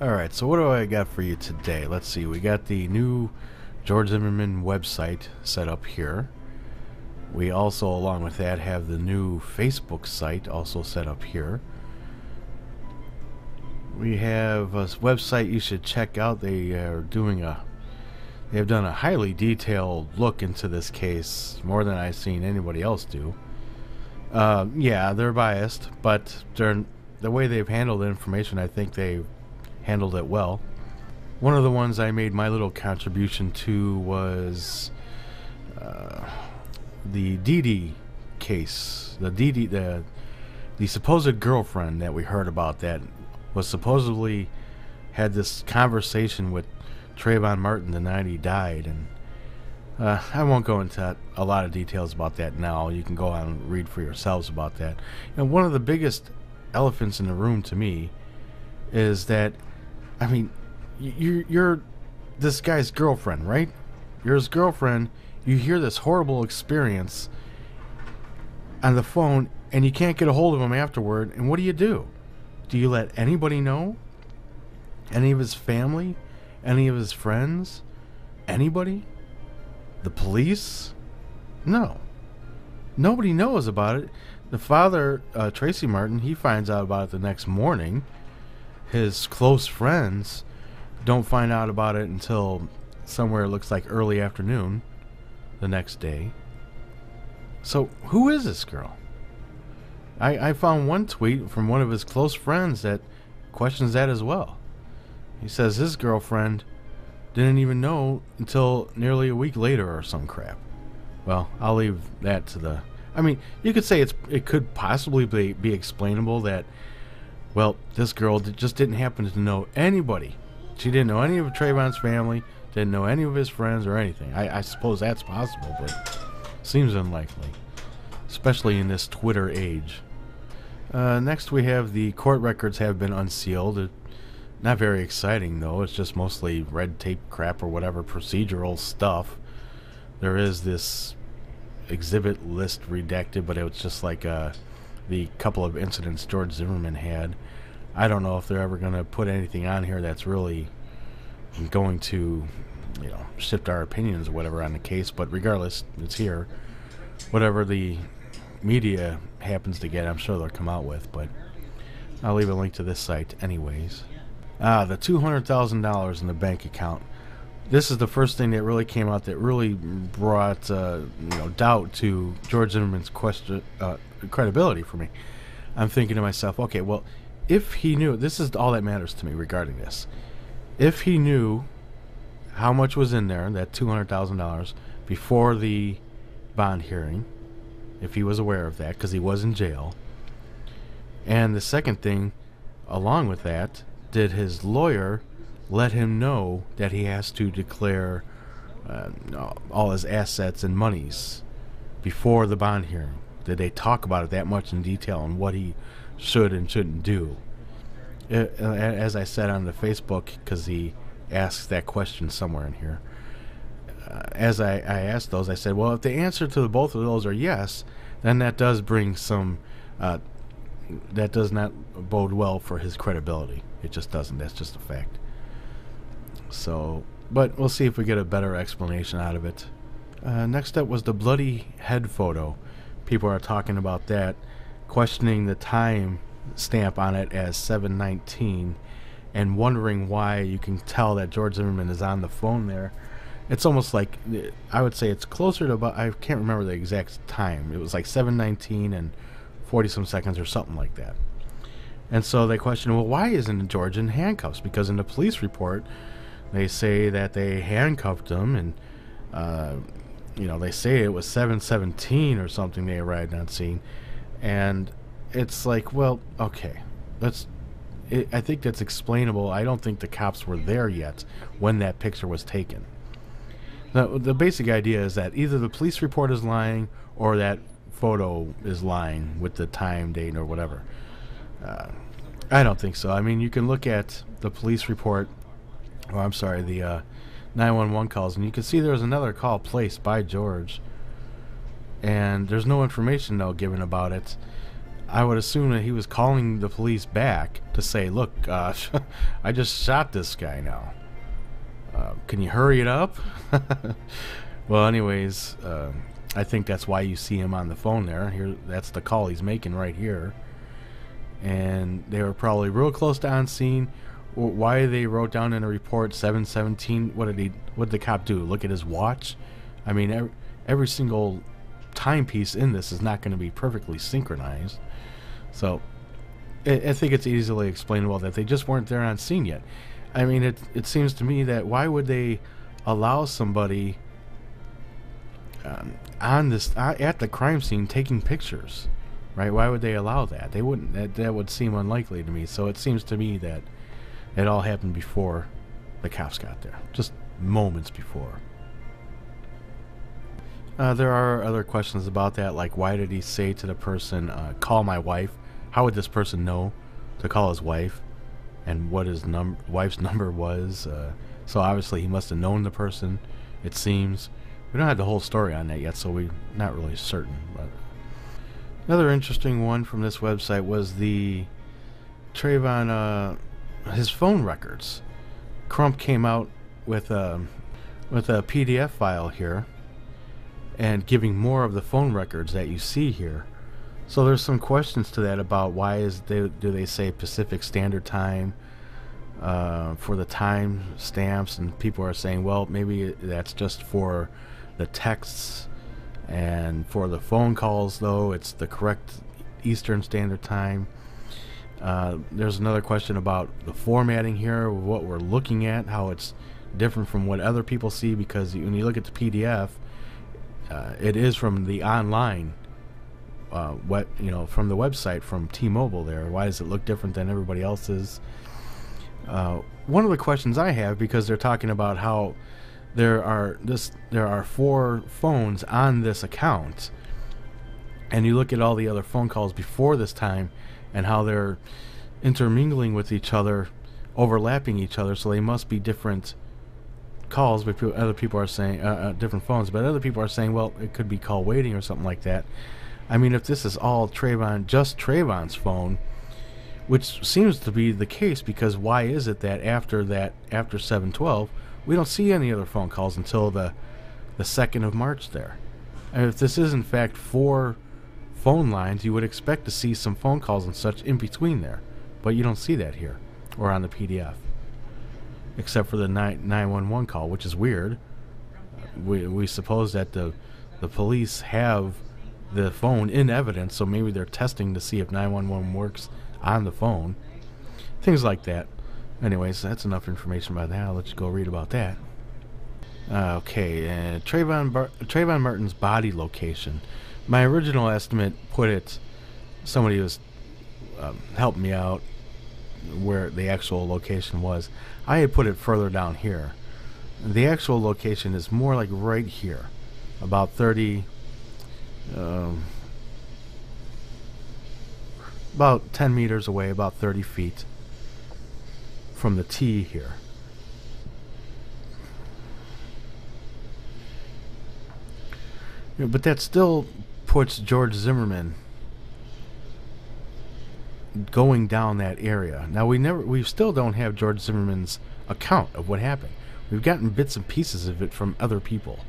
Alright, so what do I got for you today? Let's see, we got the new George Zimmerman website set up here. We also, along with that, have the new Facebook site also set up here. We have a website you should check out. They have done a highly detailed look into this case, more than I've seen anybody else do. Yeah, they're biased, but the way they've handled the information, I think they've handled it well. One of the ones I made my little contribution to was the DeeDee case. The DeeDee, the supposed girlfriend that we heard about that was supposedly had this conversation with Trayvon Martin the night he died, and I won't go into a lot of details about that now. You can go on and read for yourselves about that. And one of the biggest elephants in the room to me is that, I mean, you're this guy's girlfriend, right? You're his girlfriend. You hear this horrible experience on the phone, and you can't get a hold of him afterward. And what do? Do you let anybody know? Any of his family? Any of his friends? Anybody? The police? No. Nobody knows about it. The father, Tracy Martin, he finds out about it the next morning. His close friends don't find out about it until somewhere it looks like early afternoon the next day. So who is this girl? I found one tweet from one of his close friends that questions that as well. He says his girlfriend didn't even know until nearly a week later or some crap. Well, I'll leave that to the... I mean, you could say it could possibly be explainable that, well, this girl just didn't happen to know anybody. She didn't know any of Trayvon's family, didn't know any of his friends or anything. I suppose that's possible, but seems unlikely, especially in this Twitter age. Next we have the court records have been unsealed. Not very exciting, though. It's just mostly red tape crap or whatever procedural stuff. There is this exhibit list redacted, but it was just like the couple of incidents George Zimmerman had. I don't know if they're ever going to put anything on here that's really going to, shift our opinions or whatever on the case, but regardless, it's here. Whatever the media happens to get, I'm sure they'll come out with, but I'll leave a link to this site anyways. The $200,000 in the bank account. This is the first thing that really came out that really brought doubt to George Zimmerman's credibility for me. I'm thinking to myself, okay, well, if he knew, this is all that matters to me regarding this. If he knew how much was in there, that $200,000, before the bond hearing, if he was aware of that, because he was in jail, and the second thing, along with that, did his lawyer let him know that he has to declare all his assets and monies before the bond hearing? Did they talk about it that much in detail on what he should and shouldn't do? As I said on the Facebook, because he asks that question somewhere in here, as I asked those, I said, well, if the answer to both of those are yes, then that does bring some... that does not bode well for his credibility. It just doesn't. That's just a fact. So, but we'll see if we get a better explanation out of it. Next up was the bloody head photo. People are talking about that, questioning the time stamp on it as 7:19, and wondering why you can tell that George Zimmerman is on the phone there. It's almost like, I would say it's closer to about, I can't remember the exact time. It was like 7:19 and 40-some seconds or something like that. And so they question, well, why isn't George in handcuffs? Because in the police report, they say that they handcuffed him, and they say it was 7:17 or something they arrived on scene. And it's like, well, okay, I think that's explainable. I don't think the cops were there yet when that picture was taken. Now, the basic idea is that either the police report is lying or that photo is lying with the time, date, or whatever. I don't think so. I mean, you can look at the police report, the 911 calls, and you can see there was another call placed by George, and there's no information, though, given about it. I would assume that he was calling the police back to say, look, I just shot this guy now. Can you hurry it up? Well, anyways, I think that's why you see him on the phone there. Here, that's the call he's making right here. And they were probably real close to on scene. Why they wrote down in a report 7:17? What did the cop do? Look at his watch? I mean, every single timepiece in this is not going to be perfectly synchronized. So I think it's easily explainable that they just weren't there on scene yet. I mean, it seems to me that why would they allow somebody on this at the crime scene taking pictures, right? Why would they allow that? They wouldn't. That would seem unlikely to me. So it seems to me that it all happened before the cops got there, just moments before. There are other questions about that, like why did he say to the person, call my wife? How would this person know to call his wife, and what his wife's number was? So obviously he must have known the person, it seems. We don't have the whole story on that yet, so we're not really certain. But another interesting one from this website was the Trayvon, his phone records. Crump came out with a PDF file here, and giving more of the phone records that you see here. So there's some questions to that about why do they say Pacific Standard Time for the time stamps, and people are saying, well, maybe that's just for the texts, and for the phone calls though it's the correct Eastern Standard Time. There's another question about the formatting here, what we're looking at, how it's different from what other people see, because when you look at the PDF, it is from the online, from the website from T-Mobile there. Why does it look different than everybody else's? One of the questions I have, because they're talking about how there are 4 phones on this account, and you look at all the other phone calls before this time and how they're intermingling with each other, overlapping each other, so they must be different calls, but other people are saying different phones, but other people are saying, well, it could be call waiting or something like that. I mean, if this is all just Trayvon's phone, which seems to be the case, because why is it that after 7/12 we don't see any other phone calls until the 2nd of March there? And if this is in fact 4 phone lines, you would expect to see some phone calls and such in between there, but you don't see that here or on the PDF, except for the 911 call, which is weird. We suppose that the police have the phone in evidence, so maybe they're testing to see if 911 works on the phone. Things like that. Anyways, that's enough information about that. I'll let you go read about that. Okay, Trayvon Martin's body location. My original estimate put it, somebody was helped me out where the actual location was. I had put it further down here. The actual location is more like right here, about 30, about 10 meters away, about 30 feet from the T here. But that still puts George Zimmerman going down that area. Now we still don't have George Zimmerman's account of what happened. We've gotten bits and pieces of it from other people,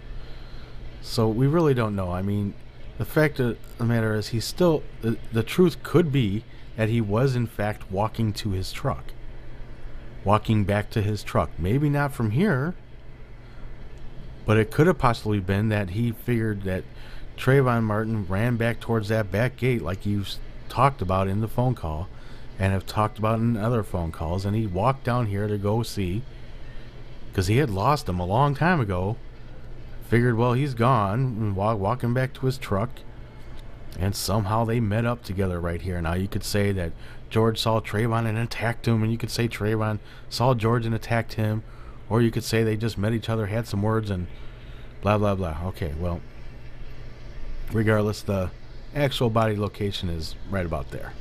so we really don't know. I mean, the fact of the matter is, he's still the truth could be that he was in fact walking to his truck, walking back to his truck. Maybe not from here, but it could have possibly been that he figured that Trayvon Martin ran back towards that back gate, like you talked about in the phone call and have talked about in other phone calls, and he walked down here to go see, because he had lost him a long time ago. Figured, well, he's gone, and walking back to his truck, and somehow they met up together right here. Now you could say that George saw Trayvon and attacked him, and you could say Trayvon saw George and attacked him, or you could say they just met each other, had some words, and blah blah blah. Okay, well, regardless, the actual body location is right about there.